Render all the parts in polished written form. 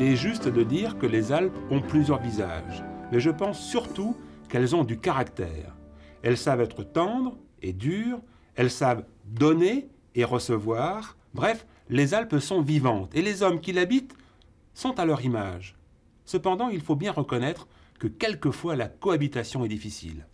il est juste de dire que les Alpes ont plusieurs visages, mais je pense surtout qu'elles ont du caractère. Elles savent être tendres et dures, elles savent donner et recevoir. Bref, les Alpes sont vivantes et les hommes qui l'habitent sont à leur image. Cependant, il faut bien reconnaître que quelquefois la cohabitation est difficile.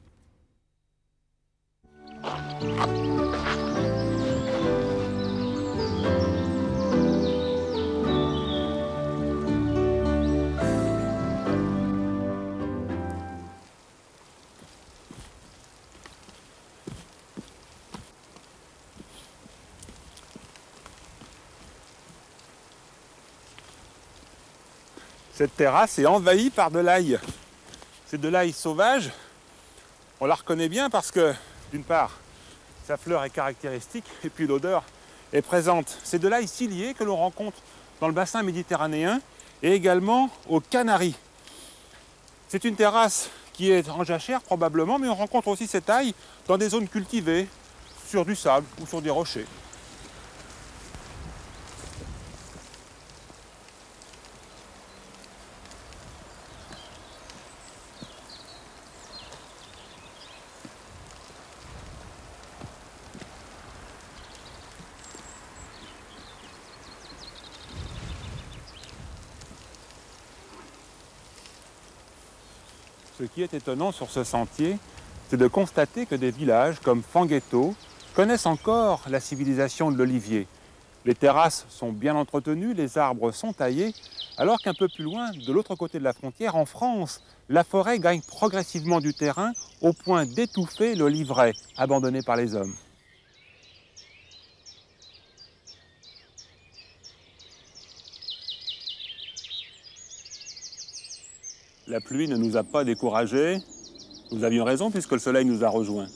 Cette terrasse est envahie par de l'ail. C'est de l'ail sauvage. On la reconnaît bien parce que, d'une part, sa fleur est caractéristique et puis l'odeur est présente. C'est de l'ail cilié que l'on rencontre dans le bassin méditerranéen et également aux Canaries. C'est une terrasse qui est en jachère probablement, mais on rencontre aussi cet ail dans des zones cultivées, sur du sable ou sur des rochers. Ce qui est étonnant sur ce sentier, c'est de constater que des villages comme Fanghetto connaissent encore la civilisation de l'olivier. Les terrasses sont bien entretenues, les arbres sont taillés, alors qu'un peu plus loin, de l'autre côté de la frontière, en France, la forêt gagne progressivement du terrain au point d'étouffer l'oliveraie, abandonné par les hommes. La pluie ne nous a pas découragés. Nous avions raison puisque le soleil nous a rejoints.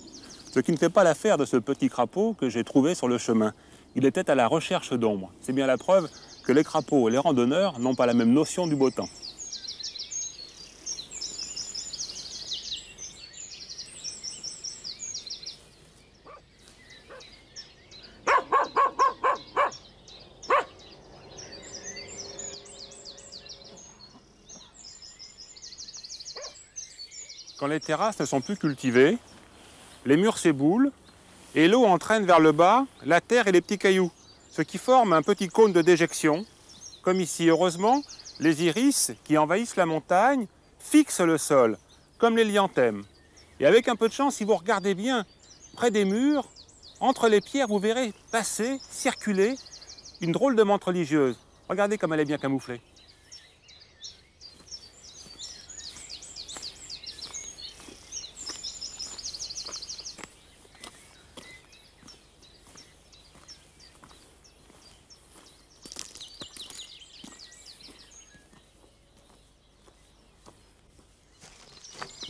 Ce qui ne fait pas l'affaire de ce petit crapaud que j'ai trouvé sur le chemin. Il était à la recherche d'ombre. C'est bien la preuve que les crapauds et les randonneurs n'ont pas la même notion du beau temps. Quand les terrasses ne sont plus cultivées, les murs s'éboulent et l'eau entraîne vers le bas la terre et les petits cailloux, ce qui forme un petit cône de déjection. Comme ici, heureusement, les iris qui envahissent la montagne fixent le sol, comme les lianthèmes. Et avec un peu de chance, si vous regardez bien, près des murs, entre les pierres, vous verrez passer, circuler une drôle de menthe religieuse. Regardez comme elle est bien camouflée.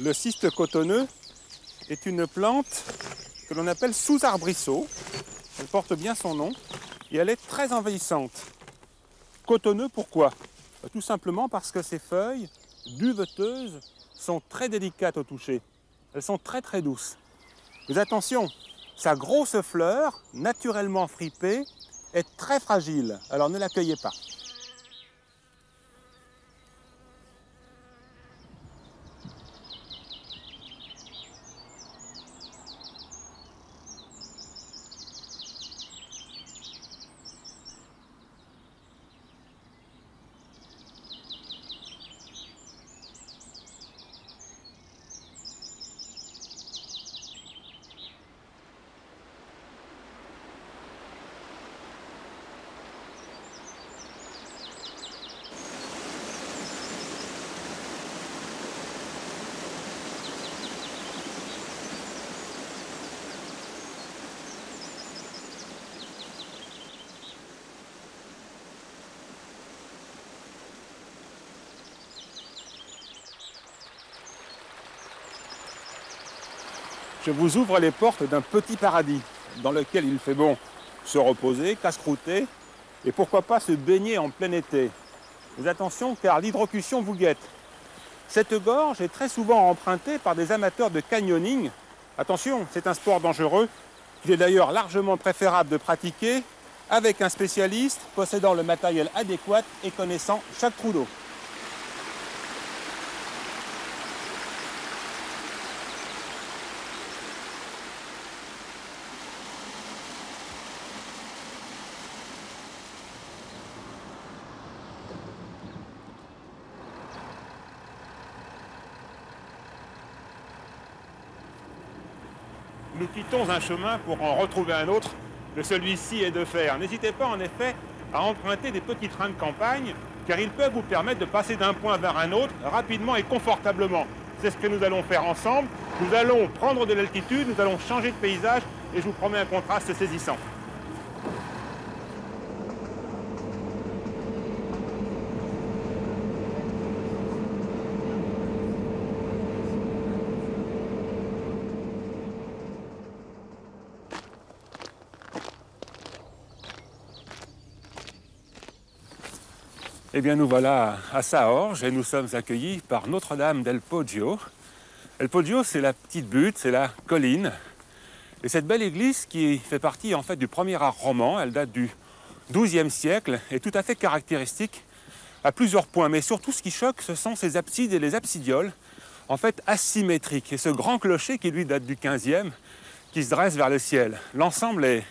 Le cyste cotonneux est une plante que l'on appelle sous-arbrisseau. Elle porte bien son nom et elle est très envahissante. Cotonneux, pourquoi? Tout simplement parce que ses feuilles, duveteuses, sont très délicates au toucher. Elles sont très très douces. Mais attention, sa grosse fleur, naturellement fripée, est très fragile. Alors ne la cueillez pas. Je vous ouvre les portes d'un petit paradis dans lequel il fait bon se reposer, casse-croûter et pourquoi pas se baigner en plein été. Mais attention car l'hydrocution vous guette. Cette gorge est très souvent empruntée par des amateurs de canyoning. Attention, c'est un sport dangereux qu'il est d'ailleurs largement préférable de pratiquer avec un spécialiste possédant le matériel adéquat et connaissant chaque trou d'eau. Nous quittons un chemin pour en retrouver un autre, mais celui-ci est de fer. N'hésitez pas en effet à emprunter des petits trains de campagne, car ils peuvent vous permettre de passer d'un point vers un autre rapidement et confortablement. C'est ce que nous allons faire ensemble. Nous allons prendre de l'altitude, nous allons changer de paysage, et je vous promets un contraste saisissant. Eh bien, nous voilà à Saorge et nous sommes accueillis par Notre-Dame del Poggio. El Poggio, c'est la petite butte, c'est la colline. Et cette belle église qui fait partie en fait du premier art roman, elle date du XIIe siècle, est tout à fait caractéristique à plusieurs points. Mais surtout, ce qui choque, ce sont ses absides et les absidioles, en fait asymétriques. Et ce grand clocher qui lui date du XVe, qui se dresse vers le ciel. L'ensemble est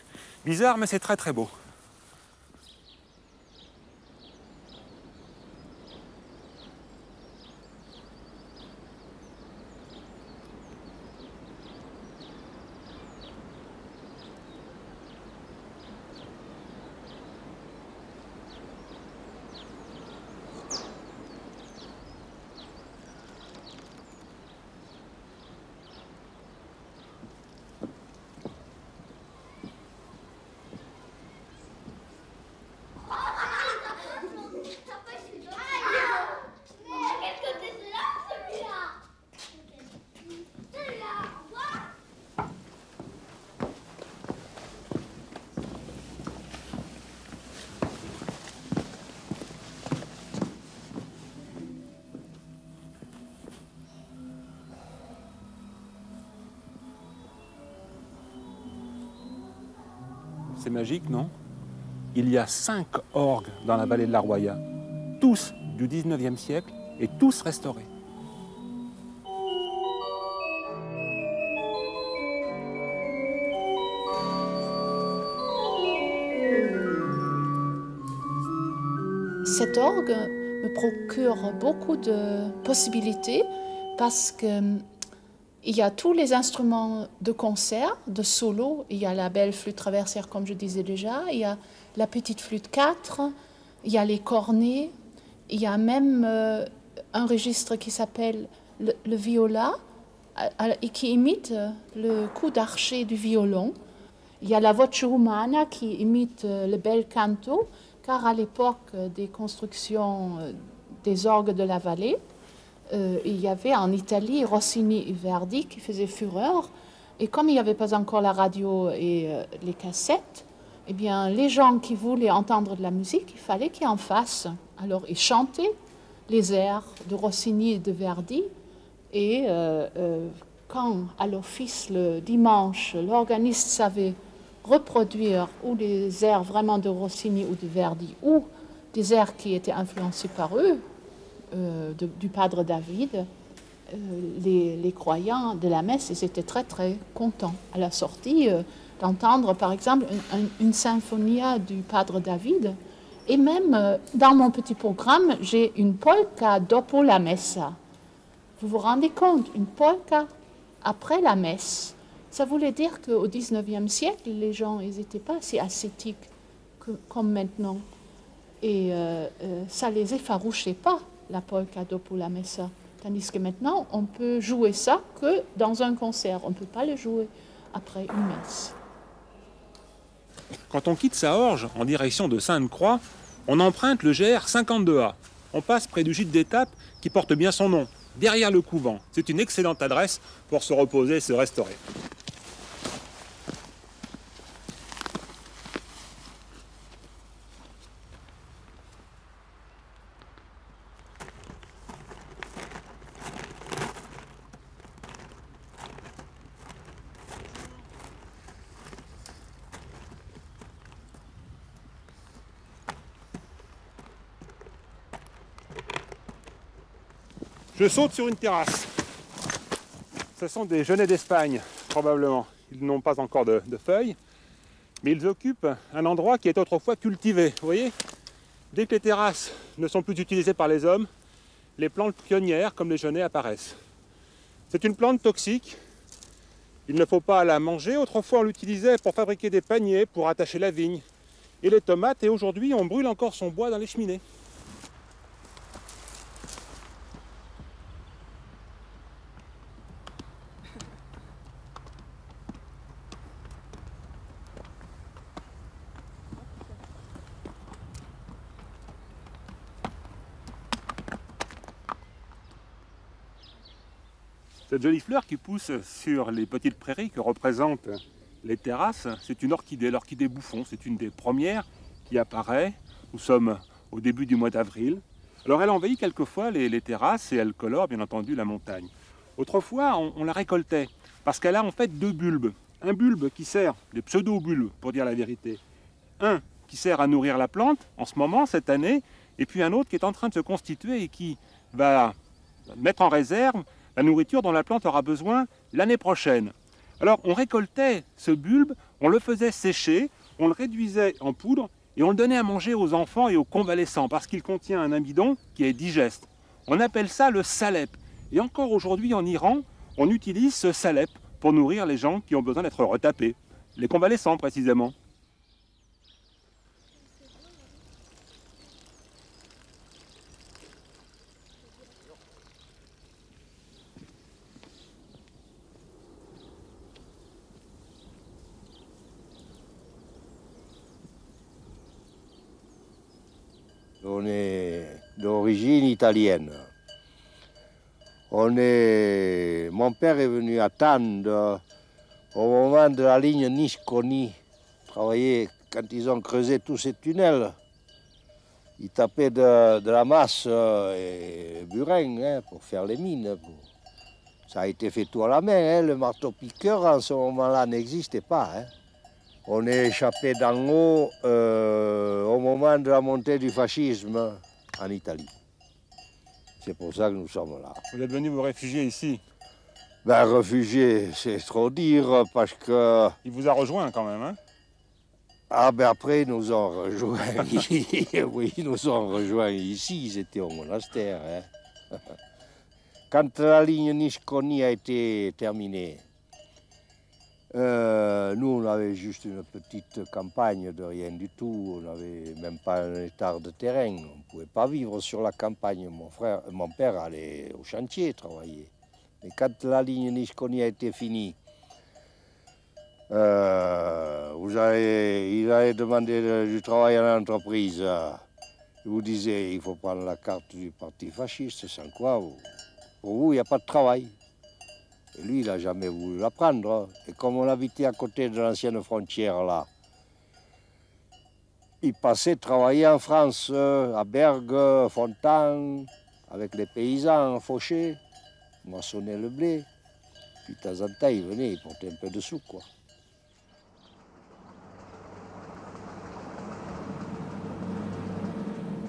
bizarre, mais c'est très très beau. C'est magique, non? Il y a 5 orgues dans la vallée de la Roya, tous du 19e siècle et tous restaurés. Cet orgue me procure beaucoup de possibilités parce que il y a tous les instruments de concert, de solo. Il y a la belle flûte traversière, comme je disais déjà. Il y a la petite flûte 4. Il y a les cornets. Il y a même un registre qui s'appelle le viola et qui imite le coup d'archet du violon. Il y a la voce umana qui imite le bel canto, car à l'époque des constructions des orgues de la vallée, il y avait en Italie Rossini et Verdi qui faisaient fureur. Et comme il n'y avait pas encore la radio et les cassettes, eh bien, les gens qui voulaient entendre de la musique, il fallait qu'ils en fassent. Alors, ils chantaient les airs de Rossini et de Verdi. Et quand, à l'office, le dimanche, l'organiste savait reproduire ou des airs vraiment de Rossini ou de Verdi, ou des airs qui étaient influencés par eux, du Padre David, les croyants de la messe, ils étaient très très contents à la sortie d'entendre par exemple une symphonia du Padre David. Et même dans mon petit programme, j'ai une polka dopo la messa. Vous vous rendez compte, une polka après la messe. Ça voulait dire qu'au XIXe siècle, les gens n'étaient pas si ascétiques comme maintenant. Et ça ne les effarouchait pas, la polka dopo la messa. Tandis que maintenant, on peut jouer ça que dans un concert. On ne peut pas le jouer après une messe. Quand on quitte Saorge en direction de Sainte-Croix, on emprunte le GR 52A. On passe près du gîte d'étape qui porte bien son nom, derrière le couvent. C'est une excellente adresse pour se reposer et se restaurer. Je saute sur une terrasse. Ce sont des genêts d'Espagne, probablement. Ils n'ont pas encore de feuilles, mais ils occupent un endroit qui est autrefois cultivé. Vous voyez, dès que les terrasses ne sont plus utilisées par les hommes, les plantes pionnières, comme les genêts, apparaissent. C'est une plante toxique. Il ne faut pas la manger. Autrefois, on l'utilisait pour fabriquer des paniers, pour attacher la vigne et les tomates. Et aujourd'hui, on brûle encore son bois dans les cheminées. Cette jolie fleur qui pousse sur les petites prairies que représentent les terrasses, c'est une orchidée, l'orchidée bouffon. C'est une des premières qui apparaît. Nous sommes au début du mois d'avril. Alors elle envahit quelquefois les terrasses et elle colore bien entendu la montagne. Autrefois, on la récoltait parce qu'elle a en fait deux bulbes. Un bulbe qui sert, des pseudo-bulbes pour dire la vérité. Un qui sert à nourrir la plante en ce moment, cette année, et puis un autre qui est en train de se constituer et qui va mettre en réserve la nourriture dont la plante aura besoin l'année prochaine. Alors on récoltait ce bulbe, on le faisait sécher, on le réduisait en poudre et on le donnait à manger aux enfants et aux convalescents parce qu'il contient un amidon qui est digeste. On appelle ça le salep. Et encore aujourd'hui en Iran, on utilise ce salep pour nourrir les gens qui ont besoin d'être retapés, les convalescents précisément. On est d'origine italienne. Mon père est venu à Tende au moment de la ligne Nice-Coni, travailler quand ils ont creusé tous ces tunnels. Ils tapaient de la masse et burin pour faire les mines. Ça a été fait tout à la main. Le marteau-piqueur en ce moment-là n'existait pas. On est échappé d'en haut au moment de la montée du fascisme en Italie. C'est pour ça que nous sommes là. Vous êtes venu vous réfugier ici? Ben, réfugié, c'est trop dire, parce que... Il vous a rejoint quand même, hein? Ah ben après, ils nous ont rejoints. Oui, ils nous ont rejoints ici, ils étaient au monastère. Quand la ligne Nice-Coni a été terminée, nous, on avait juste une petite campagne de rien du tout. On n'avait même pas un hectare de terrain. On ne pouvait pas vivre sur la campagne. Mon père allait au chantier travailler. Mais quand la ligne Nice-Coni a été finie, il avait demandé du travail à l'entreprise. Il vous disait, il faut prendre la carte du parti fasciste, sans quoi, pour vous, il n'y a pas de travail. Et lui, il n'a jamais voulu la prendre. Et comme on habitait à côté de l'ancienne frontière, là, il passait travailler en France, à Bergue, Fontaine, avec les paysans fauchés, moissonner le blé. Puis de temps en temps, il venait, il portait un peu de sous, quoi.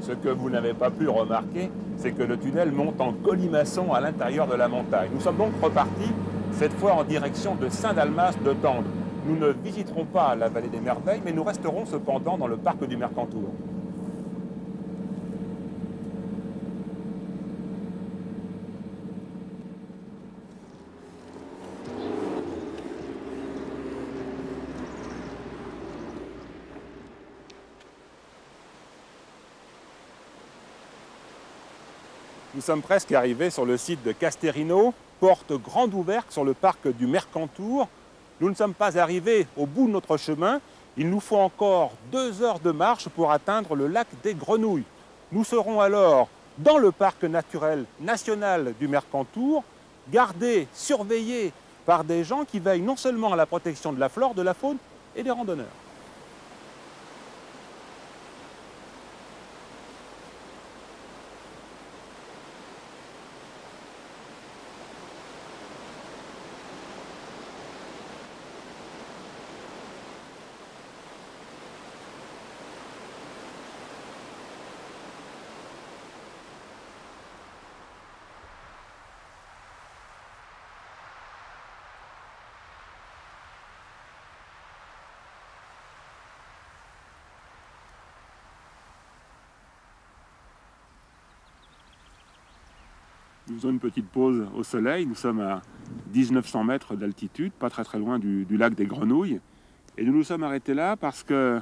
Ce que vous n'avez pas pu remarquer, c'est que le tunnel monte en colimaçon à l'intérieur de la montagne. Nous sommes donc repartis, cette fois en direction de Saint-Dalmas de Tende. Nous ne visiterons pas la vallée des merveilles, mais nous resterons cependant dans le parc du Mercantour. Nous sommes presque arrivés sur le site de Casterino, porte grande ouverte sur le parc du Mercantour. Nous ne sommes pas arrivés au bout de notre chemin. Il nous faut encore 2 heures de marche pour atteindre le lac des Grenouilles. Nous serons alors dans le parc naturel national du Mercantour, gardés, surveillés par des gens qui veillent non seulement à la protection de la flore, de la faune et des randonneurs. Nous faisons une petite pause au soleil. Nous sommes à 1900 mètres d'altitude, pas très loin du lac des Grenouilles. Et nous nous sommes arrêtés là parce que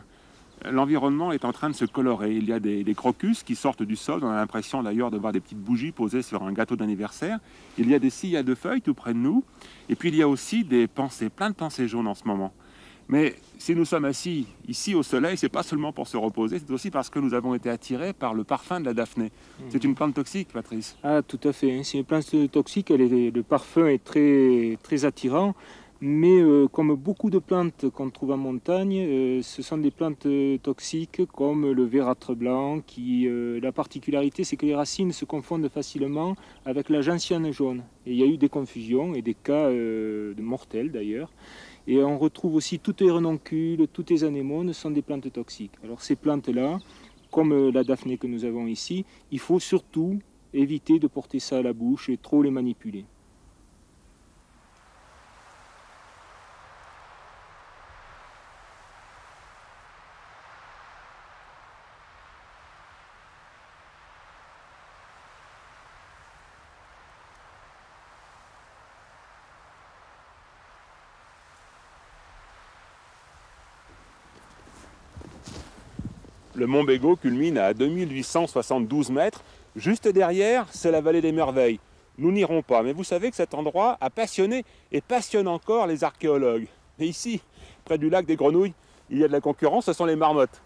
l'environnement est en train de se colorer. Il y a des crocus qui sortent du sol. On a l'impression d'ailleurs de voir des petites bougies posées sur un gâteau d'anniversaire. Il y a des sillades de feuilles tout près de nous. Et puis il y a aussi des pensées, plein de pensées jaunes en ce moment. Mais si nous sommes assis ici au soleil, c'est pas seulement pour se reposer, c'est aussi parce que nous avons été attirés par le parfum de la daphné. C'est une plante toxique, Patrice. Ah, tout à fait. C'est une plante toxique. Le parfum est très attirant. Mais comme beaucoup de plantes qu'on trouve en montagne, ce sont des plantes toxiques comme le vératre blanc. La particularité, c'est que les racines se confondent facilement avec la gentiane jaune. Et il y a eu des confusions et des cas mortels d'ailleurs. Et on retrouve aussi toutes les renoncules, toutes les anémones sont des plantes toxiques. Alors ces plantes-là, comme la daphné que nous avons ici, il faut surtout éviter de porter ça à la bouche et trop les manipuler. Le mont Bégaud culmine à 2872 mètres. Juste derrière, c'est la vallée des Merveilles. Nous n'irons pas, mais vous savez que cet endroit a passionné et passionne encore les archéologues. Et ici, près du lac des Grenouilles, il y a de la concurrence, ce sont les marmottes.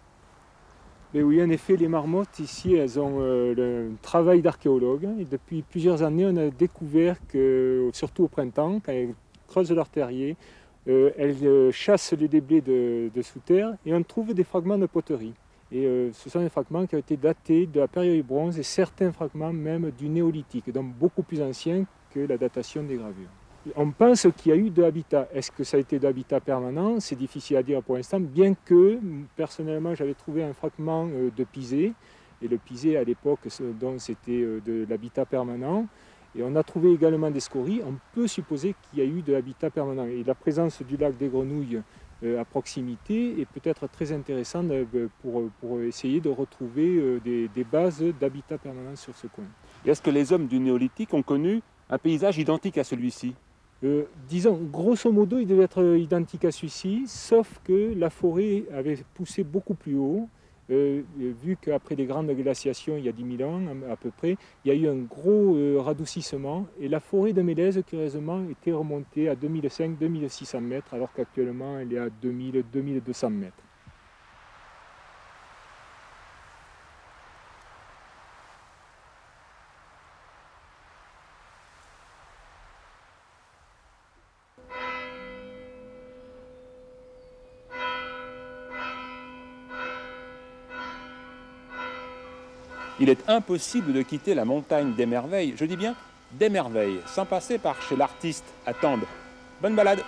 Mais oui, en effet, les marmottes ici, elles ont le travail d'archéologue. Et depuis plusieurs années, on a découvert que, surtout au printemps, quand elles creusent leur terrier, elles chassent les déblais de sous terre et on trouve des fragments de poterie. Et ce sont des fragments qui ont été datés de la période du bronze et certains fragments même du néolithique, donc beaucoup plus anciens que la datation des gravures. On pense qu'il y a eu de l'habitat. Est-ce que ça a été de l'habitat permanent? C'est difficile à dire pour l'instant, bien que personnellement j'avais trouvé un fragment de pisé. Et le pisé à l'époque, c'était de l'habitat permanent. Et on a trouvé également des scories. On peut supposer qu'il y a eu de l'habitat permanent. Et la présence du lac des Grenouilles à proximité est peut-être très intéressante pour essayer de retrouver des bases d'habitat permanent sur ce coin. Est-ce que les hommes du néolithique ont connu un paysage identique à celui-ci? Disons, grosso modo, il devait être identique à celui-ci, sauf que la forêt avait poussé beaucoup plus haut. Vu qu'après les grandes glaciations, il y a 10 000 ans à peu près, il y a eu un gros radoucissement et la forêt de Mélèze, curieusement, était remontée à 2500-2600 mètres, alors qu'actuellement elle est à 2000-2200 mètres. Il est impossible de quitter la montagne des Merveilles, je dis bien des Merveilles, sans passer par chez l'artiste à Tende. Bonne balade!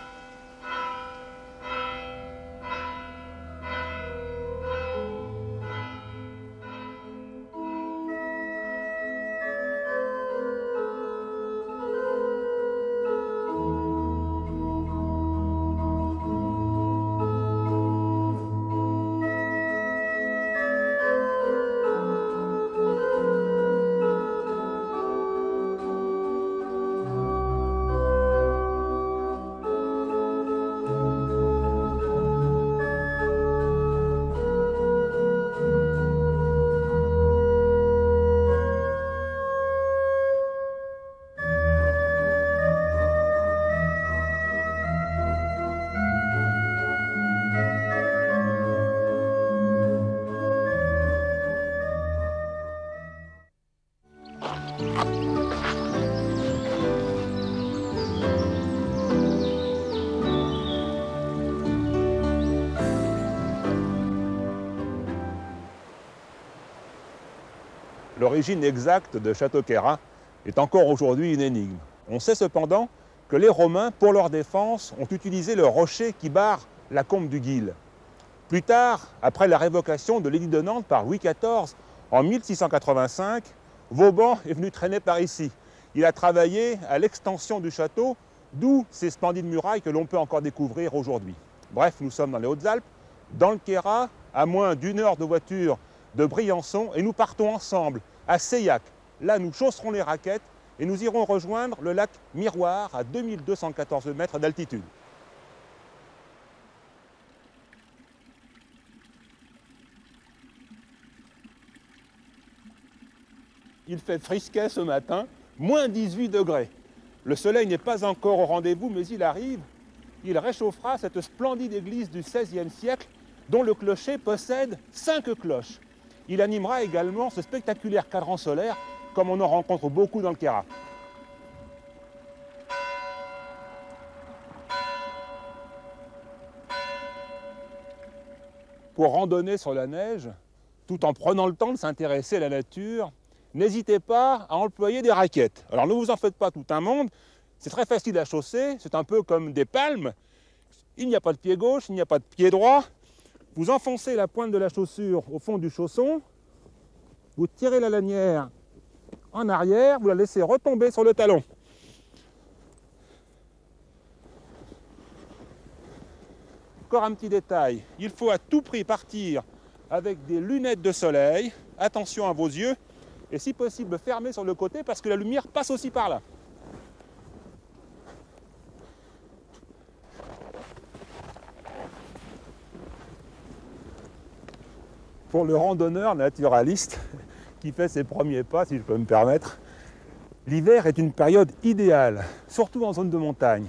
L'origine exacte de Château-Queyras est encore aujourd'hui une énigme. On sait cependant que les Romains, pour leur défense, ont utilisé le rocher qui barre la combe du Guil. Plus tard, après la révocation de l'édit de Nantes par Louis XIV en 1685, Vauban est venu traîner par ici. Il a travaillé à l'extension du château, d'où ces splendides murailles que l'on peut encore découvrir aujourd'hui. Bref, nous sommes dans les Hautes-Alpes, dans le Queyras, à moins d'1 heure de voiture de Briançon, et nous partons ensemble à Seillac. Là, nous chausserons les raquettes et nous irons rejoindre le lac Miroir à 2214 mètres d'altitude. Il fait frisquet ce matin, moins 18 degrés. Le soleil n'est pas encore au rendez-vous, mais il arrive. Il réchauffera cette splendide église du XVIe siècle dont le clocher possède 5 cloches. Il animera également ce spectaculaire cadran solaire comme on en rencontre beaucoup dans le Queyras. Pour randonner sur la neige, tout en prenant le temps de s'intéresser à la nature, n'hésitez pas à employer des raquettes. Alors ne vous en faites pas tout un monde, c'est très facile à chausser, c'est un peu comme des palmes. Il n'y a pas de pied gauche, il n'y a pas de pied droit. Vous enfoncez la pointe de la chaussure au fond du chausson, vous tirez la lanière en arrière, vous la laissez retomber sur le talon. Encore un petit détail, il faut à tout prix partir avec des lunettes de soleil, attention à vos yeux, et si possible fermer sur le côté parce que la lumière passe aussi par là. Pour le randonneur naturaliste qui fait ses premiers pas, si je peux me permettre, l'hiver est une période idéale, surtout en zone de montagne,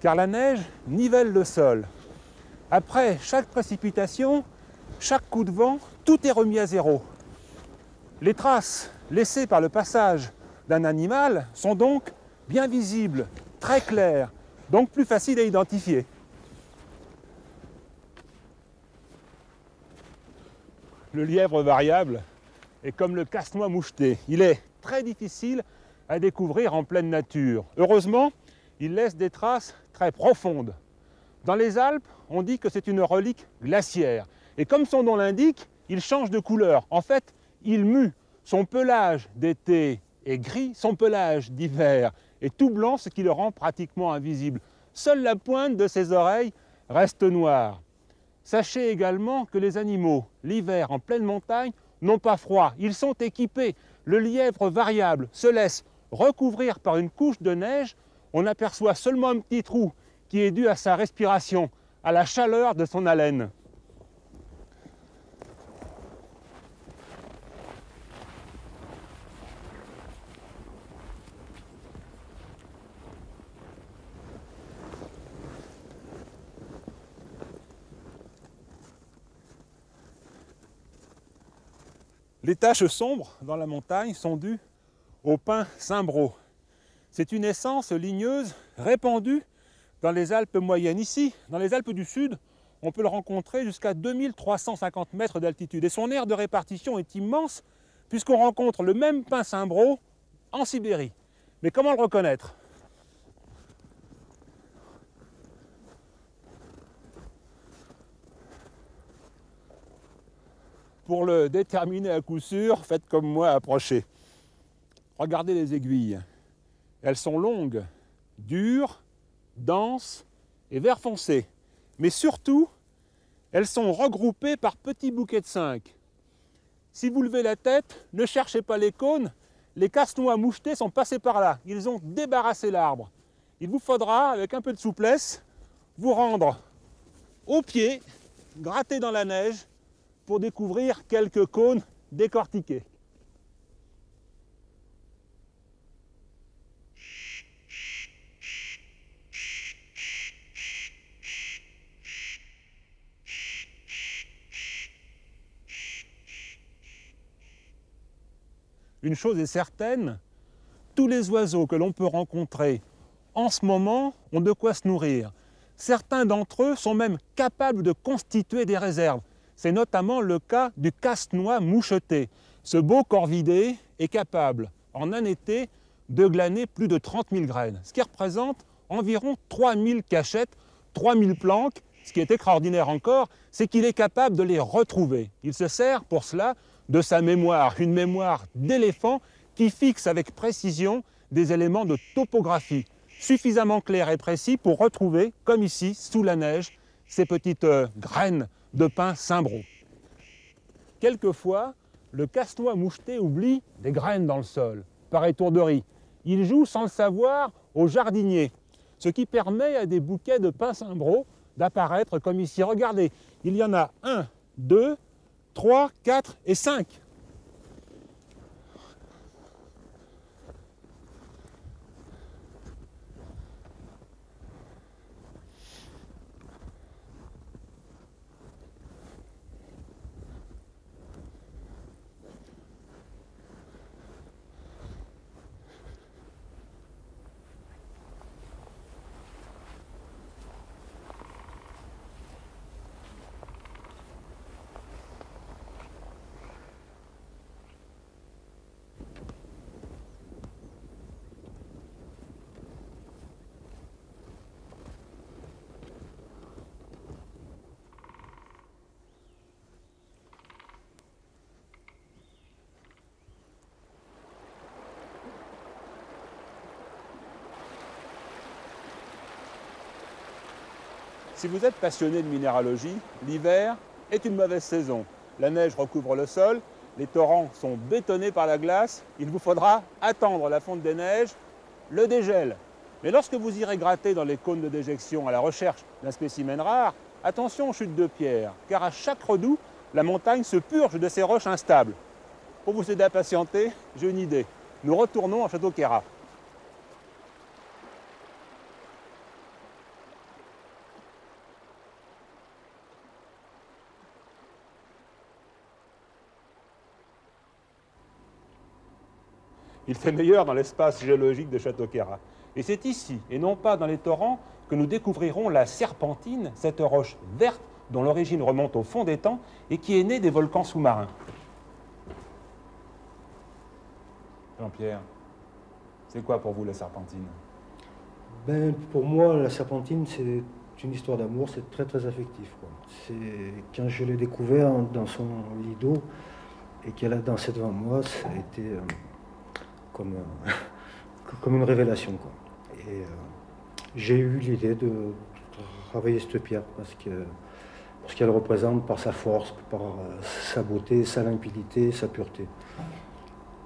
car la neige nivelle le sol. Après chaque précipitation, chaque coup de vent, tout est remis à zéro. Les traces laissées par le passage d'un animal sont donc bien visibles, très claires, donc plus faciles à identifier. Le lièvre variable est comme le casse-noix moucheté. Il est très difficile à découvrir en pleine nature. Heureusement, il laisse des traces très profondes. Dans les Alpes, on dit que c'est une relique glaciaire. Et comme son nom l'indique, il change de couleur. En fait, il mue. Son pelage d'été est gris, son pelage d'hiver est tout blanc, ce qui le rend pratiquement invisible. Seule la pointe de ses oreilles reste noire. Sachez également que les animaux, l'hiver en pleine montagne, n'ont pas froid. Ils sont équipés. Le lièvre variable se laisse recouvrir par une couche de neige. On aperçoit seulement un petit trou qui est dû à sa respiration, à la chaleur de son haleine. Les taches sombres dans la montagne sont dues au pin cimbro. C'est une essence ligneuse répandue dans les Alpes moyennes. Ici, dans les Alpes du Sud, on peut le rencontrer jusqu'à 2350 mètres d'altitude. Et son aire de répartition est immense puisqu'on rencontre le même pin cimbro en Sibérie. Mais comment le reconnaître ? Pour le déterminer à coup sûr, faites comme moi, approchez. Regardez les aiguilles. Elles sont longues, dures, denses et vert foncé. Mais surtout, elles sont regroupées par petits bouquets de 5. Si vous levez la tête, ne cherchez pas les cônes. Les casse-noix mouchetés sont passés par là. Ils ont débarrassé l'arbre. Il vous faudra, avec un peu de souplesse, vous rendre au pied, gratter dans la neige, pour découvrir quelques cônes décortiqués. Une chose est certaine, tous les oiseaux que l'on peut rencontrer en ce moment ont de quoi se nourrir. Certains d'entre eux sont même capables de constituer des réserves. C'est notamment le cas du casse-noix moucheté. Ce beau corvidé est capable, en un été, de glaner plus de 30 000 graines, ce qui représente environ 3 000 cachettes, 3 000 planques. Ce qui est extraordinaire encore, c'est qu'il est capable de les retrouver. Il se sert pour cela de sa mémoire, une mémoire d'éléphant qui fixe avec précision des éléments de topographie suffisamment clairs et précis pour retrouver, comme ici, sous la neige, ces petites graines de pin cimbro. Quelquefois, le casse-noix moucheté oublie des graines dans le sol, par étourderie. Il joue sans le savoir au jardinier, ce qui permet à des bouquets de pin cimbro d'apparaître comme ici. Regardez, il y en a 1, 2, 3, 4 et 5. Si vous êtes passionné de minéralogie, l'hiver est une mauvaise saison. La neige recouvre le sol, les torrents sont bétonnés par la glace, il vous faudra attendre la fonte des neiges, le dégel. Mais lorsque vous irez gratter dans les cônes de déjection à la recherche d'un spécimen rare, attention aux chutes de pierre, car à chaque redout, la montagne se purge de ces roches instables. Pour vous aider à patienter, j'ai une idée. Nous retournons à Château-Queyras. Il fait meilleur dans l'espace géologique de Château-Queyras. Et c'est ici, et non pas dans les torrents, que nous découvrirons la serpentine, cette roche verte dont l'origine remonte au fond des temps et qui est née des volcans sous-marins. Jean-Pierre, c'est quoi pour vous la serpentine? Ben, pour moi, la serpentine, c'est une histoire d'amour, c'est très très affectif, quoi. Quand je l'ai découvert dans son lit d'eau et qu'elle a dansé devant moi, ça a été comme une révélation, quoi. Et j'ai eu l'idée de travailler cette pierre parce qu'elle représente par sa force, par sa beauté, sa limpidité, sa pureté.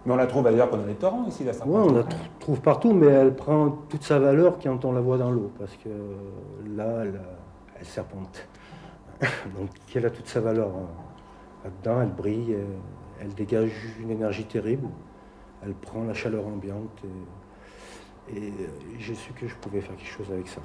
Mais on la trouve ailleurs que dans les torrents ici, la serpentine. Oui, on la trouve partout, mais elle prend toute sa valeur quand on la voit dans l'eau, parce que là, elle serpente. Donc elle a toute sa valeur là-dedans, elle brille, elle dégage une énergie terrible, elle prend la chaleur ambiante, et j'ai su que je pouvais faire quelque chose avec ça.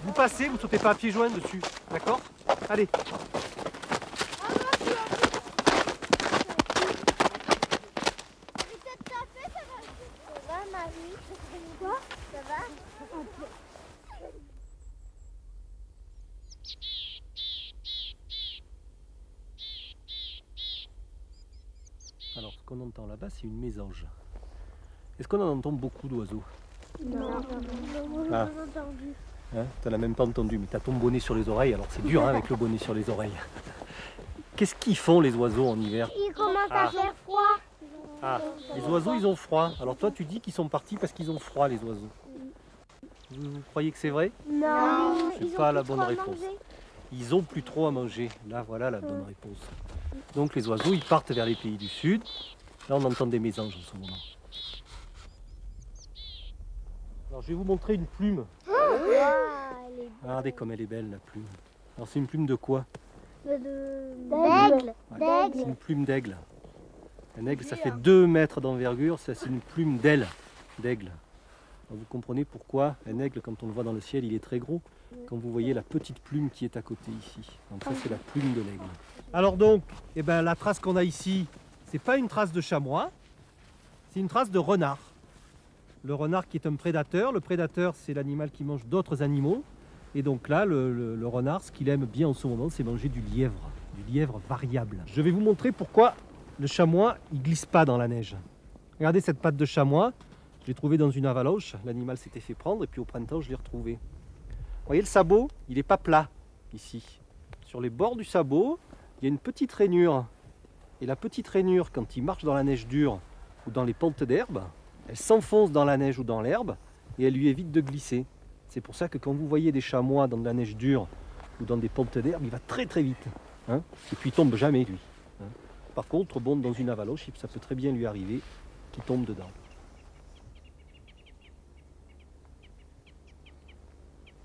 Vous passez, vous sautez pas à pieds joints dessus, d'accord? Allez. Alors, ce qu'on entend là-bas, c'est une mésange. Est-ce qu'on en entend beaucoup d'oiseaux? Non, Ah. Hein, tu n'en as même pas entendu, mais tu as ton bonnet sur les oreilles, alors c'est dur hein, avec le bonnet sur les oreilles. Qu'est-ce qu'ils font les oiseaux en hiver? Il commence à faire froid. Ah, les oiseaux ils ont froid. Alors toi tu dis qu'ils sont partis parce qu'ils ont froid les oiseaux. Vous croyez que c'est vrai? Non, C'est pas la bonne réponse. Ils ont plus trop à manger. Là voilà la bonne réponse. Donc les oiseaux ils partent vers les pays du sud. Là on entend des mésanges en ce moment. Alors je vais vous montrer une plume. Regardez comme elle est belle la plume. Alors c'est une plume de quoi? D'aigle. C'est une plume d'aigle. Un aigle ça fait 2 mètres d'envergure, ça c'est une plume d'aigle. Vous comprenez pourquoi un aigle quand on le voit dans le ciel il est très gros. Quand vous voyez la petite plume qui est à côté ici. Donc ça c'est la plume de l'aigle. Alors donc, eh ben, la trace qu'on a ici, c'est pas une trace de chamois, c'est une trace de renard. Le renard qui est un prédateur. Le prédateur, c'est l'animal qui mange d'autres animaux. Et donc là, le renard, ce qu'il aime bien en ce moment, c'est manger du lièvre variable. Je vais vous montrer pourquoi le chamois, il glisse pas dans la neige. Regardez cette patte de chamois, je l'ai trouvée dans une avalanche. L'animal s'était fait prendre et puis au printemps, je l'ai retrouvé. Vous voyez le sabot, il n'est pas plat ici. Sur les bords du sabot, il y a une petite rainure. Et la petite rainure, quand il marche dans la neige dure ou dans les pentes d'herbe, elle s'enfonce dans la neige ou dans l'herbe et elle lui évite de glisser. C'est pour ça que quand vous voyez des chamois dans de la neige dure ou dans des pentes d'herbe, il va très très vite. Hein, et puis il tombe jamais lui. Hein. Par contre, bon, dans une avalanche, ça peut très bien lui arriver qu'il tombe dedans.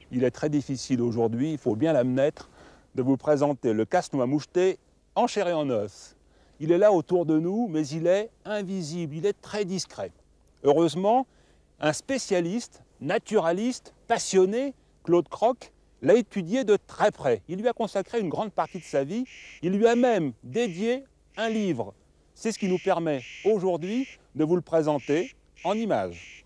Il est très difficile aujourd'hui, il faut bien l'admettre, de vous présenter le casse-noix moucheté en chair et en os. Il est là autour de nous, mais il est invisible, il est très discret. Heureusement, un spécialiste, naturaliste, passionné, Claude Croc, l'a étudié de très près. Il lui a consacré une grande partie de sa vie. Il lui a même dédié un livre. C'est ce qui nous permet aujourd'hui de vous le présenter en images.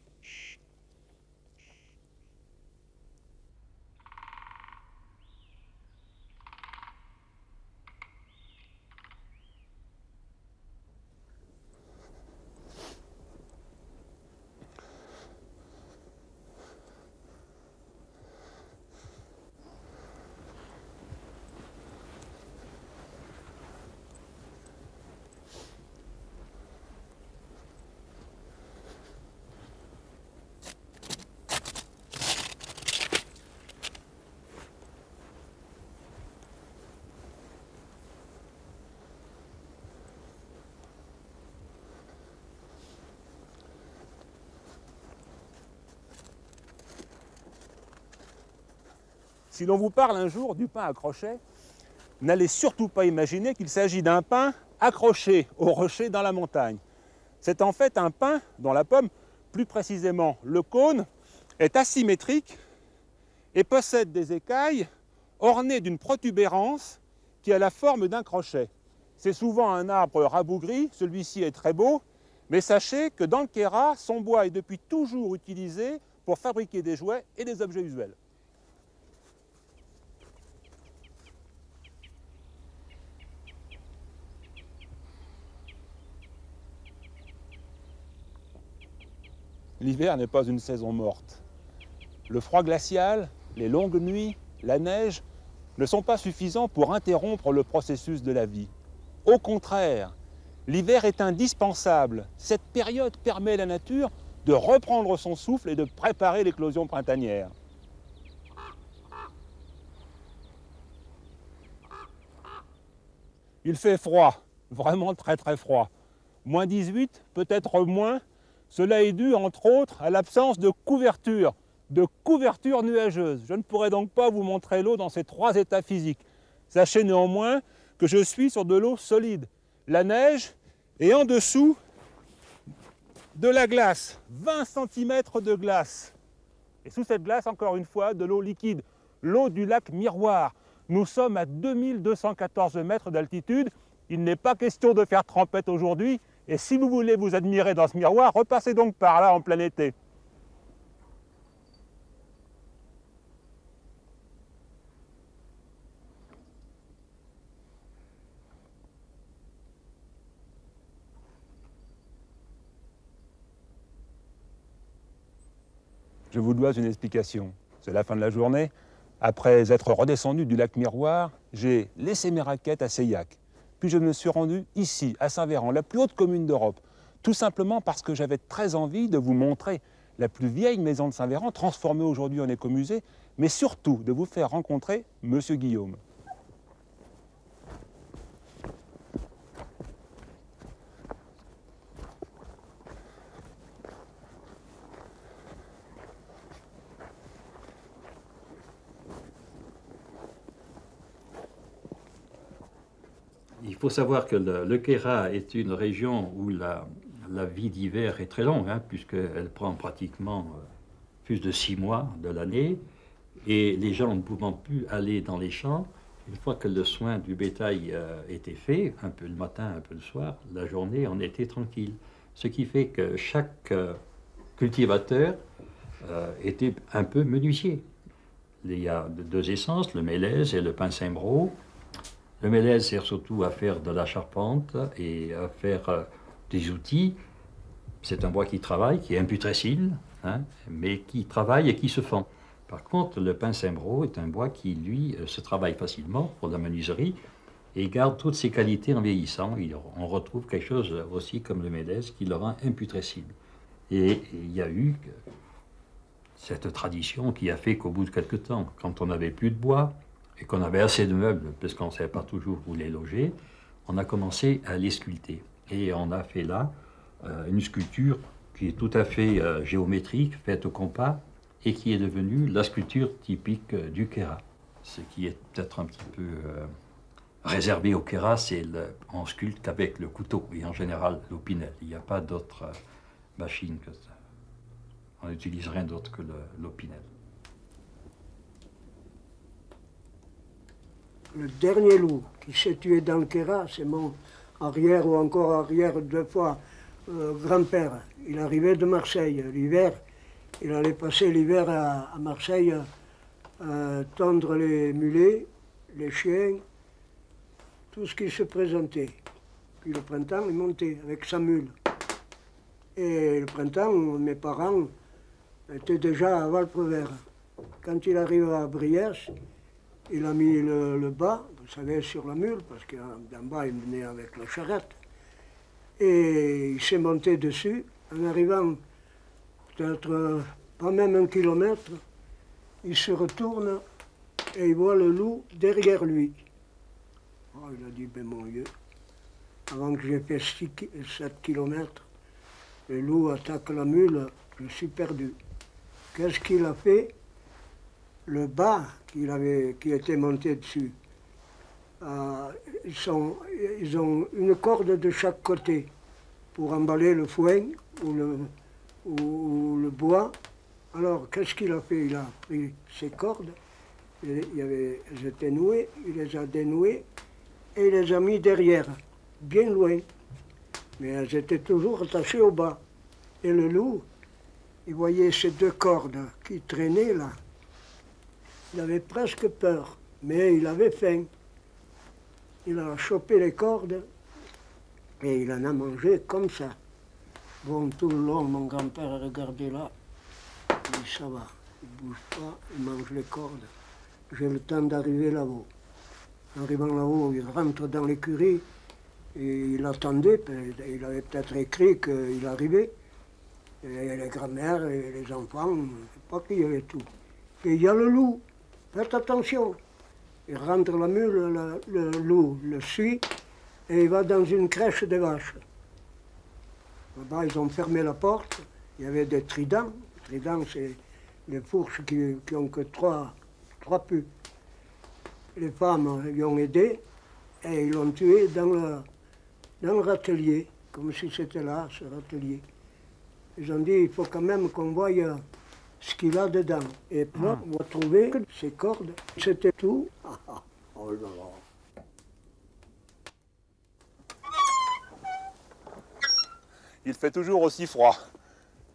Si l'on vous parle un jour du pain à crochet, n'allez surtout pas imaginer qu'il s'agit d'un pain accroché au rocher dans la montagne. C'est en fait un pain dont la pomme, plus précisément le cône, est asymétrique et possède des écailles ornées d'une protubérance qui a la forme d'un crochet. C'est souvent un arbre rabougri, celui-ci est très beau, mais sachez que dans le Queyras, son bois est depuis toujours utilisé pour fabriquer des jouets et des objets usuels. L'hiver n'est pas une saison morte. Le froid glacial, les longues nuits, la neige ne sont pas suffisants pour interrompre le processus de la vie. Au contraire, l'hiver est indispensable. Cette période permet à la nature de reprendre son souffle et de préparer l'éclosion printanière. Il fait froid, vraiment très très froid. Moins 18, peut-être moins. Cela est dû, entre autres, à l'absence de couverture nuageuse. Je ne pourrai donc pas vous montrer l'eau dans ces trois états physiques. Sachez néanmoins que je suis sur de l'eau solide, la neige et en dessous de la glace, 20 cm de glace. Et sous cette glace, encore une fois, de l'eau liquide, l'eau du lac Miroir. Nous sommes à 2214 mètres d'altitude. Il n'est pas question de faire trempette aujourd'hui. Et si vous voulez vous admirer dans ce miroir, repassez donc par là en plein été. Je vous dois une explication. C'est la fin de la journée. Après être redescendu du lac Miroir, j'ai laissé mes raquettes à Seillac. Puis je me suis rendu ici, à Saint-Véran, la plus haute commune d'Europe, tout simplement parce que j'avais très envie de vous montrer la plus vieille maison de Saint-Véran, transformée aujourd'hui en écomusée, mais surtout de vous faire rencontrer Monsieur Guillaume. Il faut savoir que le Queyras est une région où la vie d'hiver est très longue, hein, puisqu'elle prend pratiquement plus de 6 mois de l'année, et les gens ne pouvant plus aller dans les champs, une fois que le soin du bétail était fait, un peu le matin, un peu le soir, la journée en était tranquille. Ce qui fait que chaque cultivateur était un peu menuisier. Il y a deux essences, le mélèze et le pin Saint-Brault. Le mélèze sert surtout à faire de la charpente et à faire des outils. C'est un bois qui travaille, qui est imputrescile, hein, mais qui travaille et qui se fend. Par contre, le pin Cimbro est un bois qui, lui, se travaille facilement pour la menuiserie et garde toutes ses qualités en vieillissant. On retrouve quelque chose aussi comme le Médès qui le rend imputrescible. Et il y a eu cette tradition qui a fait qu'au bout de quelque temps, quand on n'avait plus de bois et qu'on avait assez de meubles, parce qu'on ne savait pas toujours où les loger, on a commencé à les sculpter. Et on a fait là une sculpture qui est tout à fait géométrique, faite au compas, et qui est devenue la sculpture typique du Queyras. Ce qui est peut-être un petit peu réservé au Queyras, c'est on sculpte qu'avec le couteau, et en général l'opinel. Il n'y a pas d'autre machine que ça. On n'utilise rien d'autre que l'opinel. Le dernier loup qui s'est tué dans le Queyras, c'est mon arrière ou encore arrière deux fois grand-père. Il arrivait de Marseille l'hiver. Il allait passer l'hiver à Marseille, tondre les mulets, les chiens, tout ce qui se présentait. Puis le printemps, il montait avec sa mule. Et le printemps, mes parents étaient déjà à Valprevert. Quand il arrive à Briès, il a mis le bas, vous savez, sur la mule, parce que d'en bas, il venait avec la charrette. Et il s'est monté dessus. En arrivant peut-être pas même 1 kilomètre, il se retourne et il voit le loup derrière lui. Oh, il a dit, ben mon Dieu, avant que j'ai fait 7 kilomètres, le loup attaque la mule, je suis perdu. Qu'est-ce qu'il a fait? Le bas qui était monté dessus, ils ont une corde de chaque côté pour emballer le foin ou le bois. Alors, qu'est-ce qu'il a fait? Il a pris ses cordes, elles étaient nouées, il les a dénouées et il les a mis derrière, bien loin. Mais elles étaient toujours attachées au bas. Et le loup, il voyait ces 2 cordes qui traînaient là. Il avait presque peur, mais il avait faim. Il a chopé les cordes et il en a mangé comme ça. Bon, tout le long, mon grand-père a regardé là. Il dit, ça va, il ne bouge pas, il mange les cordes. J'ai le temps d'arriver là-haut. En arrivant là-haut, il rentre dans l'écurie et il attendait. Il avait peut-être écrit qu'il arrivait. Et les grand-mères et les enfants, je ne sais pas qui y avait tout. Et il y a le loup, faites attention. Il rentre la mule, le loup le suit et il va dans une crèche de vaches. Là-bas, ils ont fermé la porte, il y avait des tridents. Les tridents, c'est les fourches qui ont que 3 puits. Les femmes lui ont aidé et ils l'ont tué dans le râtelier, comme si c'était là, ce râtelier. Ils ont dit, il faut quand même qu'on voie ce qu'il a dedans. Et puis, on va trouver ces cordes. C'était tout. Oh là là. Il fait toujours aussi froid.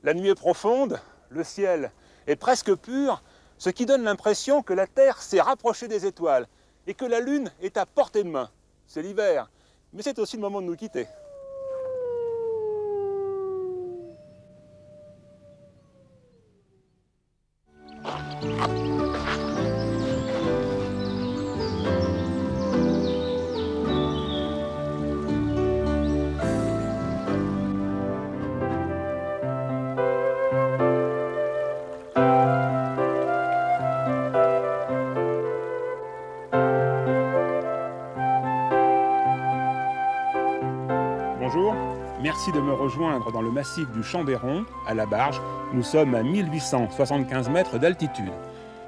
La nuit est profonde, le ciel est presque pur, ce qui donne l'impression que la Terre s'est rapprochée des étoiles et que la Lune est à portée de main. C'est l'hiver, mais c'est aussi le moment de nous quitter. Bonjour, merci de me rejoindre dans le massif du Chambéron, à la Barge. Nous sommes à 1875 mètres d'altitude.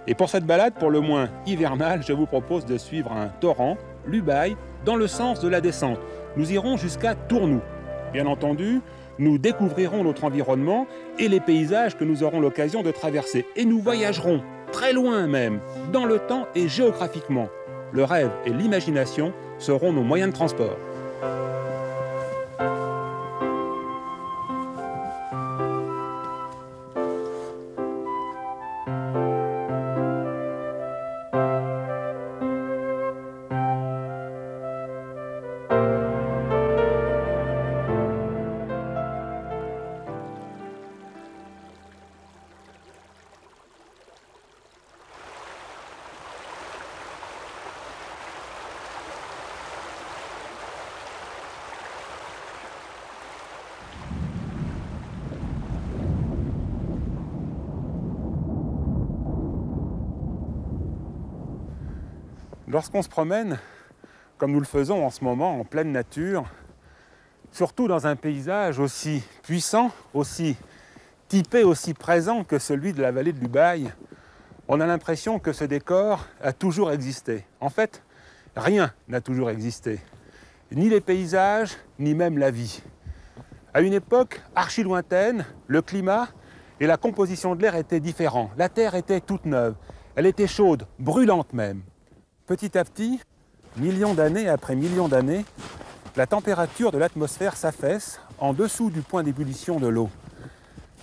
Et pour cette balade, pour le moins hivernale, je vous propose de suivre un torrent, l'Ubaye, dans le sens de la descente. Nous irons jusqu'à Tournoux. Bien entendu, nous découvrirons notre environnement et les paysages que nous aurons l'occasion de traverser. Et nous voyagerons, très loin même, dans le temps et géographiquement. Le rêve et l'imagination seront nos moyens de transport. Lorsqu'on se promène, comme nous le faisons en ce moment, en pleine nature, surtout dans un paysage aussi puissant, aussi typé, aussi présent que celui de la vallée de l'Ubaye, on a l'impression que ce décor a toujours existé. En fait, rien n'a toujours existé. Ni les paysages, ni même la vie. À une époque archi lointaine, le climat et la composition de l'air étaient différents. La terre était toute neuve, elle était chaude, brûlante même. Petit à petit, millions d'années après millions d'années, la température de l'atmosphère s'affaisse en dessous du point d'ébullition de l'eau.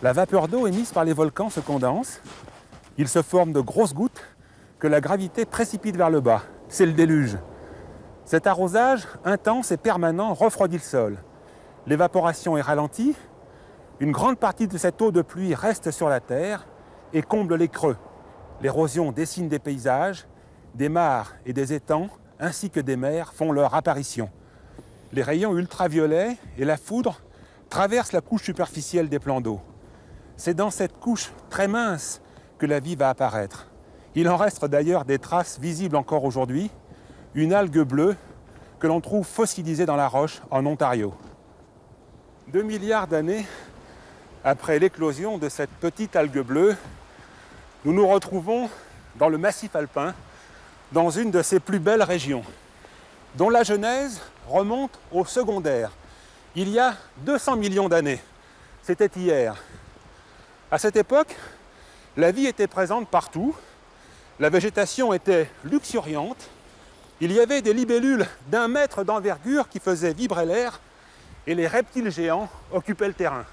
La vapeur d'eau émise par les volcans se condense. Il se forme de grosses gouttes que la gravité précipite vers le bas. C'est le déluge. Cet arrosage intense et permanent refroidit le sol. L'évaporation est ralentie. Une grande partie de cette eau de pluie reste sur la terre et comble les creux. L'érosion dessine des paysages, des mares et des étangs, ainsi que des mers font leur apparition. Les rayons ultraviolets et la foudre traversent la couche superficielle des plans d'eau. C'est dans cette couche très mince que la vie va apparaître. Il en reste d'ailleurs des traces visibles encore aujourd'hui, une algue bleue que l'on trouve fossilisée dans la roche en Ontario. 2 milliards d'années après l'éclosion de cette petite algue bleue, nous nous retrouvons dans le massif alpin, dans une de ses plus belles régions, dont la genèse remonte au secondaire, il y a 200 millions d'années. C'était hier. À cette époque, la vie était présente partout, la végétation était luxuriante, il y avait des libellules d'1 mètre d'envergure qui faisaient vibrer l'air et les reptiles géants occupaient le terrain.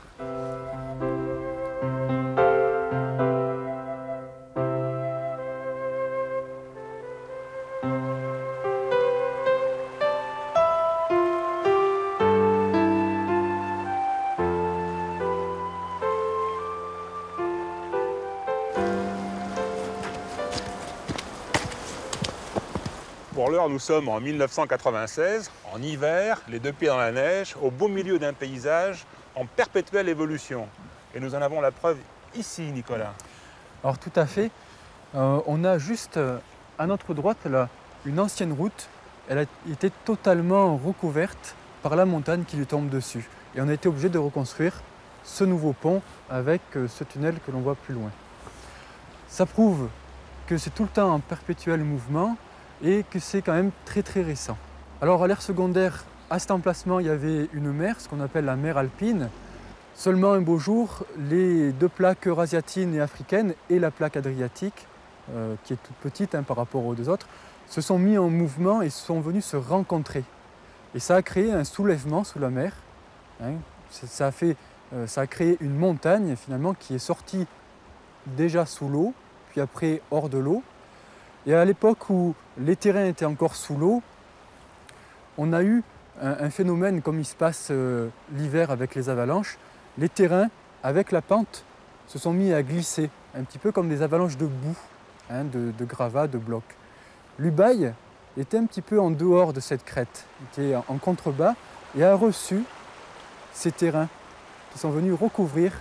Pour l'heure, nous sommes en 1996, en hiver, les 2 pieds dans la neige, au beau milieu d'un paysage en perpétuelle évolution. Et nous en avons la preuve ici, Nicolas. Alors tout à fait. On a juste à notre droite là, une ancienne route. Elle a été totalement recouverte par la montagne qui lui tombe dessus. Et on a été obligé de reconstruire ce nouveau pont avec ce tunnel que l'on voit plus loin. Ça prouve que c'est tout le temps en perpétuel mouvement et que c'est quand même très très récent. Alors à l'ère secondaire, à cet emplacement, il y avait une mer, ce qu'on appelle la mer alpine. Seulement un beau jour, les 2 plaques eurasiatines et africaines et la plaque adriatique, qui est toute petite par rapport aux 2 autres, se sont mis en mouvement et sont venus se rencontrer. Et ça a créé un soulèvement sous la mer. Ça a créé une montagne finalement qui est sortie déjà sous l'eau, puis après hors de l'eau. Et à l'époque où les terrains étaient encore sous l'eau, on a eu un phénomène comme il se passe l'hiver avec les avalanches. Les terrains, avec la pente, se sont mis à glisser, un petit peu comme des avalanches de boue, de gravats, de blocs. L'Ubaye était un petit peu en dehors de cette crête, était en contrebas et a reçu ces terrains qui sont venus recouvrir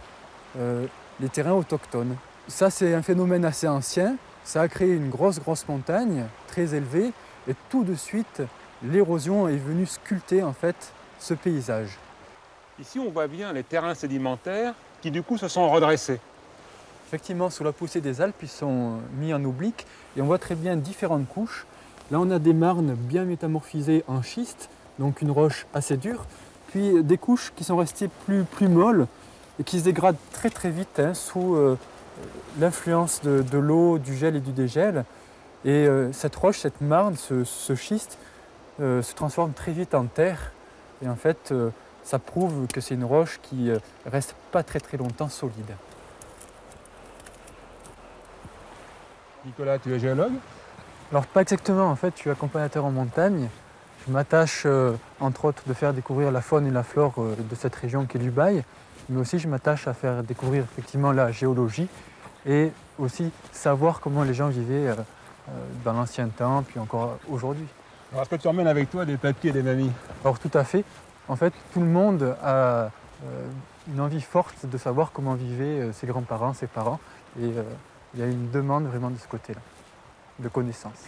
les terrains autochtones. Ça, c'est un phénomène assez ancien. Ça a créé une grosse montagne, très élevée, et tout de suite, l'érosion est venue sculpter en fait ce paysage. Ici, on voit bien les terrains sédimentaires qui du coup se sont redressés. Effectivement, sous la poussée des Alpes, ils sont mis en oblique et on voit très bien différentes couches. Là, on a des marnes bien métamorphisées en schiste, donc une roche assez dure, puis des couches qui sont restées plus molles et qui se dégradent très vite sous l'influence de l'eau, du gel et du dégel. Et cette roche, cette marne, ce schiste, se transforme très vite en terre. Et en fait, ça prouve que c'est une roche qui reste pas très longtemps solide. Nicolas, tu es géologue? Alors pas exactement, en fait, je suis accompagnateur en montagne. Je m'attache, entre autres, de faire découvrir la faune et la flore de cette région qui est l'Ubaye. Mais aussi, je m'attache à faire découvrir effectivement la géologie et aussi savoir comment les gens vivaient dans l'ancien temps, puis encore aujourd'hui. Alors, est-ce que tu emmènes avec toi des papis et des mamies? Alors tout à fait. En fait, tout le monde a une envie forte de savoir comment vivaient ses grands-parents, ses parents. Et il y a une demande vraiment de ce côté-là, de connaissances.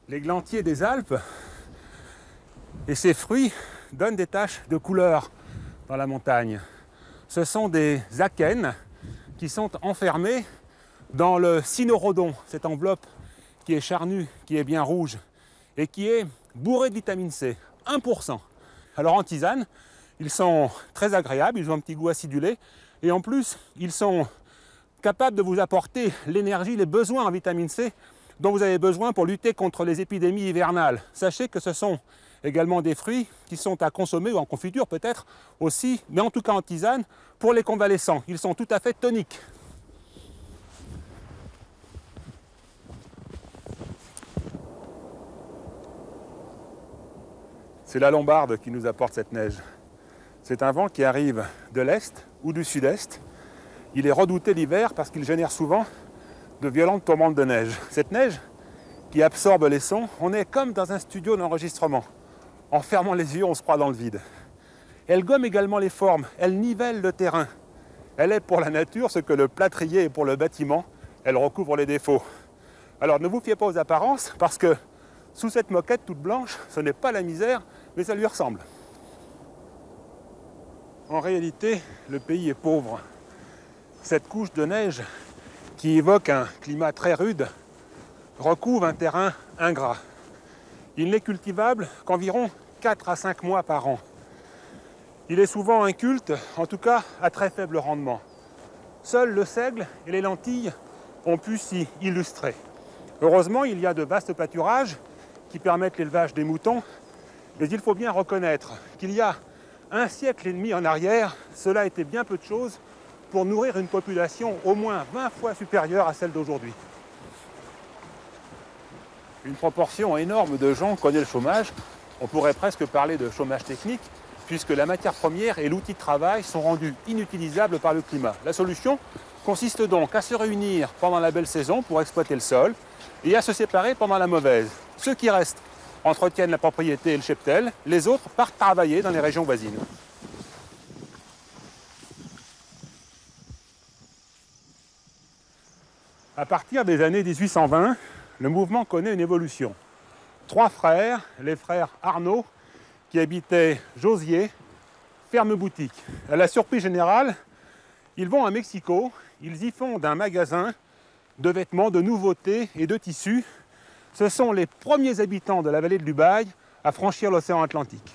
l'églantier des Alpes et ses fruits donnent des taches de couleur dans la montagne. Ce sont des akènes qui sont enfermés dans le cynorrhodon, cette enveloppe qui est charnue, qui est bien rouge et qui est bourrée de vitamine C, 1%. Alors en tisane, ils sont très agréables, ils ont un petit goût acidulé et en plus, ils sont capables de vous apporter l'énergie, les besoins en vitamine C dont vous avez besoin pour lutter contre les épidémies hivernales. Sachez que ce sont également des fruits qui sont à consommer, ou en confiture peut-être aussi, mais en tout cas en tisane, pour les convalescents. Ils sont tout à fait toniques. C'est la Lombarde qui nous apporte cette neige. C'est un vent qui arrive de l'est ou du sud-est. Il est redouté l'hiver parce qu'il génère souvent de violentes tourmentes de neige. Cette neige qui absorbe les sons, on est comme dans un studio d'enregistrement. En fermant les yeux, on se croit dans le vide. Elle gomme également les formes, elle nivelle le terrain. Elle est pour la nature ce que le plâtrier est pour le bâtiment, elle recouvre les défauts. Alors ne vous fiez pas aux apparences, parce que sous cette moquette toute blanche, ce n'est pas la misère, mais ça lui ressemble. En réalité, le pays est pauvre. Cette couche de neige qui évoque un climat très rude recouvre un terrain ingrat. Il n'est cultivable qu'environ 4 à 5 mois par an. Il est souvent inculte, en tout cas à très faible rendement. Seuls le seigle et les lentilles ont pu s'y illustrer. Heureusement, il y a de vastes pâturages qui permettent l'élevage des moutons, mais il faut bien reconnaître qu'il y a un siècle et demi en arrière, cela était bien peu de choses pour nourrir une population au moins 20 fois supérieure à celle d'aujourd'hui. Une proportion énorme de gens connaît le chômage. On pourrait presque parler de chômage technique, puisque la matière première et l'outil de travail sont rendus inutilisables par le climat. La solution consiste donc à se réunir pendant la belle saison pour exploiter le sol et à se séparer pendant la mauvaise. Ceux qui restent entretiennent la propriété et le cheptel, les autres partent travailler dans les régions voisines. À partir des années 1820, le mouvement connaît une évolution. 3 frères, les frères Arnaud, qui habitaient Josier, ferment boutique. À la surprise générale, ils vont à Mexico, ils y fondent un magasin de vêtements, de nouveautés et de tissus. Ce sont les premiers habitants de la vallée de l'Ubaye à franchir l'océan Atlantique.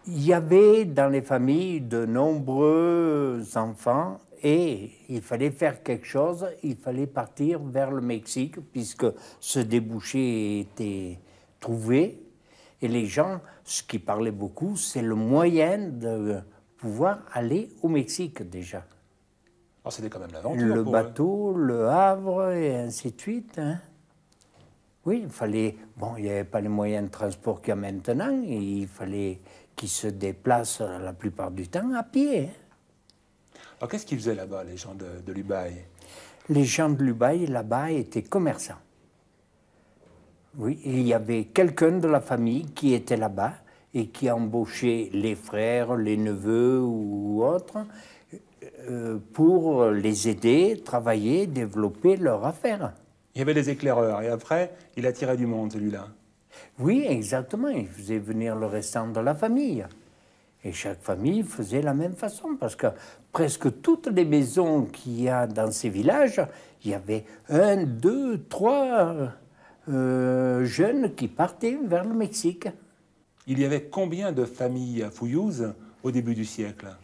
Il y avait dans les familles de nombreux enfants et il fallait faire quelque chose, il fallait partir vers le Mexique puisque ce débouché était trouvé. Et les gens, ce qui parlait beaucoup, c'est le moyen de pouvoir aller au Mexique déjà. Oh, c'était quand même l'aventure. Le bateau, le Havre et ainsi de suite. Hein. Oui, il fallait... Bon, il n'y avait pas les moyens de transport qu'il y a maintenant, il fallait qu'ils se déplacent la plupart du temps à pied. Alors qu'est-ce qu'ils faisaient là-bas, les gens de l'Ubaye? Les gens de l'Ubaye, là-bas, étaient commerçants. Oui, il y avait quelqu'un de la famille qui était là-bas et qui embauchait les frères, les neveux ou autres pour les aider, travailler, développer leur affaire. Il y avait des éclaireurs et après, il attirait du monde, celui-là. Oui, exactement. Il faisait venir le restant de la famille. Et chaque famille faisait la même façon parce que presque toutes les maisons qu'il y a dans ces villages, il y avait 1, 2, 3... jeunes qui partaient vers le Mexique. Il y avait combien de familles à Fouillouse au début du siècle?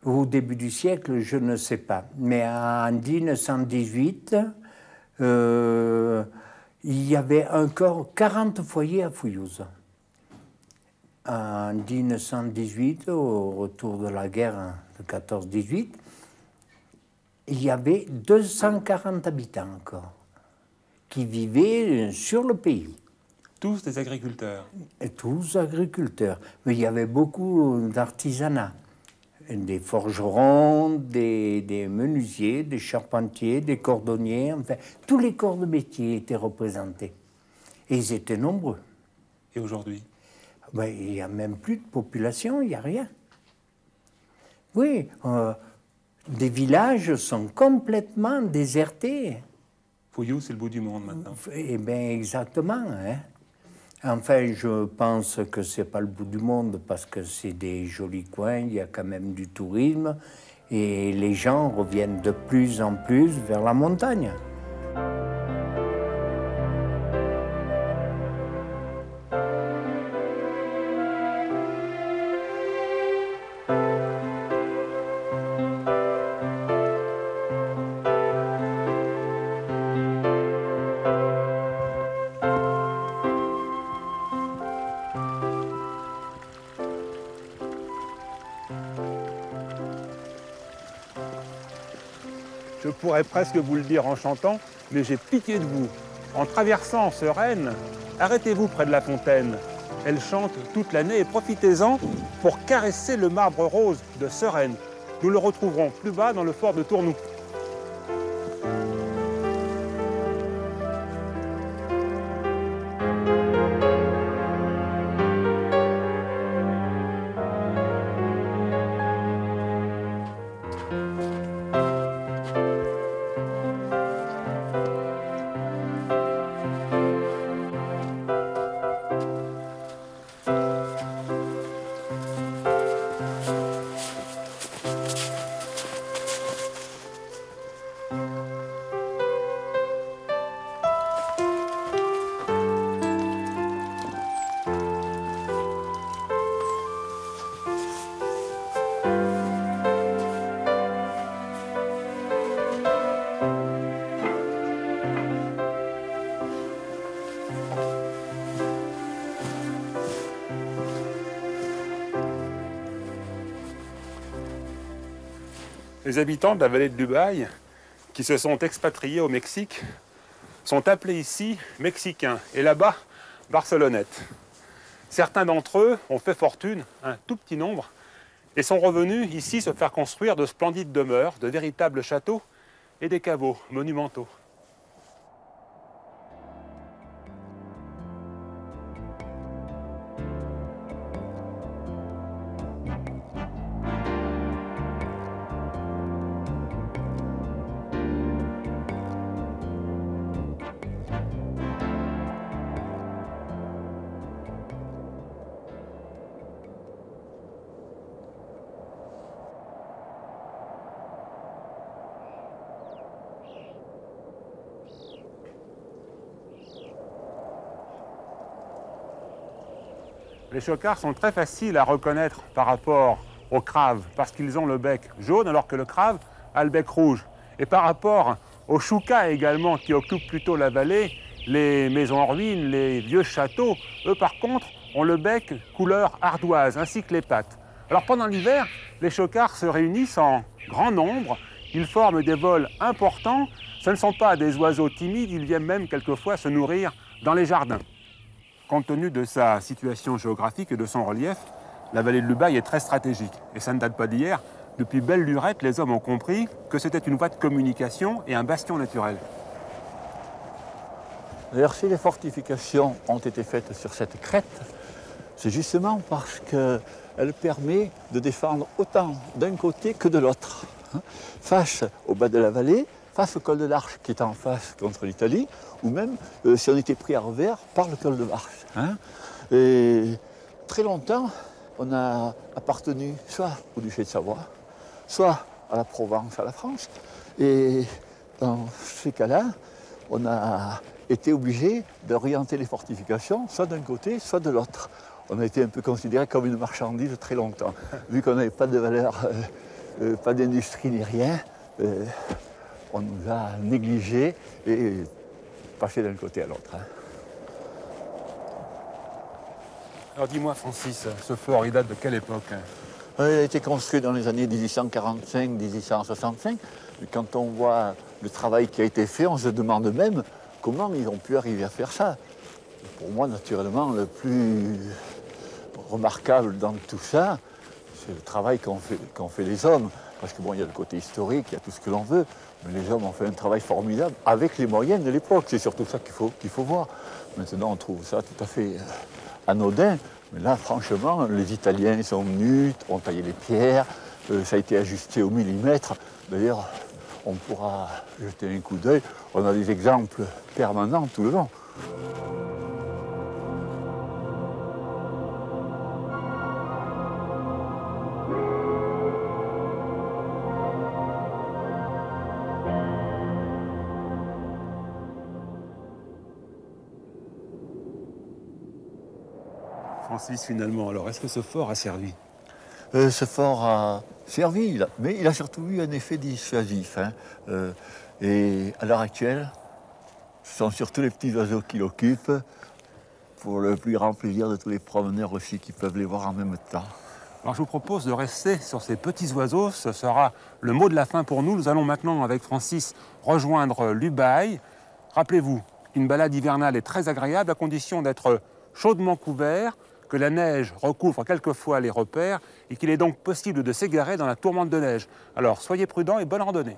Au début du siècle, je ne sais pas. Mais en 1918, il y avait encore 40 foyers à Fouillouse. En 1918, au retour de la guerre de 14-18, il y avait 240 habitants encore qui vivaient sur le pays. Tous des agriculteurs? Et tous agriculteurs. Mais il y avait beaucoup d'artisanat. Des forgerons, des menuisiers, des charpentiers, des cordonniers, enfin, tous les corps de métier étaient représentés. Et ils étaient nombreux. Et aujourd'hui? Ben, il n'y a même plus de population, il n'y a rien. Oui, des villages sont complètement désertés. Fouillou, c'est le bout du monde maintenant. Eh bien, exactement. Hein. Enfin, je pense que c'est pas le bout du monde parce que c'est des jolis coins, il y a quand même du tourisme et les gens reviennent de plus en plus vers la montagne. Je pourrais presque vous le dire en chantant, mais j'ai pitié de vous. En traversant Sereine, arrêtez-vous près de la fontaine. Elle chante toute l'année et profitez-en pour caresser le marbre rose de Sereine. Nous le retrouverons plus bas dans le fort de Tournoux. Les habitants de la vallée de Dubaï, qui se sont expatriés au Mexique, sont appelés ici Mexicains et là-bas Barcelonettes. Certains d'entre eux ont fait fortune, un tout petit nombre, et sont revenus ici se faire construire de splendides demeures, de véritables châteaux et des caveaux monumentaux. Les chocards sont très faciles à reconnaître par rapport aux craves, parce qu'ils ont le bec jaune, alors que le crave a le bec rouge. Et par rapport aux choucas également, qui occupent plutôt la vallée, les maisons en ruine, les vieux châteaux, eux par contre, ont le bec couleur ardoise, ainsi que les pattes. Alors pendant l'hiver, les chocards se réunissent en grand nombre, ils forment des vols importants, ce ne sont pas des oiseaux timides, ils viennent même quelquefois se nourrir dans les jardins. Compte tenu de sa situation géographique et de son relief, la vallée de Dubaï est très stratégique. Et ça ne date pas d'hier. Depuis belle lurette, les hommes ont compris que c'était une voie de communication et un bastion naturel. D'ailleurs, si les fortifications ont été faites sur cette crête, c'est justement parce qu'elle permet de défendre autant d'un côté que de l'autre. Face au bas de la vallée, face au col de l'Arche qui est en face contre l'Italie, ou même si on était pris à revers par le col de l'Arche. Et très longtemps, on a appartenu soit au duché de Savoie, soit à la Provence, à la France. Et dans ces cas-là, on a été obligé d'orienter les fortifications soit d'un côté, soit de l'autre. On a été un peu considéré comme une marchandise très longtemps. Vu qu'on n'avait pas de valeur, pas d'industrie ni rien, on nous a négligés et passé d'un côté à l'autre. Alors dis-moi Francis, ce fort, il date de quelle époque? Il a été construit dans les années 1845-1865. Quand on voit le travail qui a été fait, on se demande même comment ils ont pu arriver à faire ça. Pour moi, naturellement, le plus remarquable dans tout ça, c'est le travail qu'ont fait les hommes. Parce que bon, il y a le côté historique, il y a tout ce que l'on veut, mais les hommes ont fait un travail formidable avec les moyens de l'époque. C'est surtout ça qu'il faut voir. Maintenant, on trouve ça tout à fait anodin. Mais là, franchement, les Italiens sont venus, ont taillé les pierres, ça a été ajusté au millimètre. D'ailleurs, on pourra jeter un coup d'œil. On a des exemples permanents tout le long. Francis, finalement, alors, est-ce que ce fort a servi? Ce fort a servi, mais il a surtout eu un effet dissuasif. Et à l'heure actuelle, ce sont surtout les petits oiseaux qui l'occupent, pour le plus grand plaisir de tous les promeneurs aussi qui peuvent les voir en même temps. Alors je vous propose de rester sur ces petits oiseaux, ce sera le mot de la fin pour nous. Nous allons maintenant, avec Francis, rejoindre l'Ubaye. Rappelez-vous qu'une balade hivernale est très agréable à condition d'être chaudement couvert, que la neige recouvre quelquefois les repères et qu'il est donc possible de s'égarer dans la tourmente de neige. Alors soyez prudents et bonne randonnée.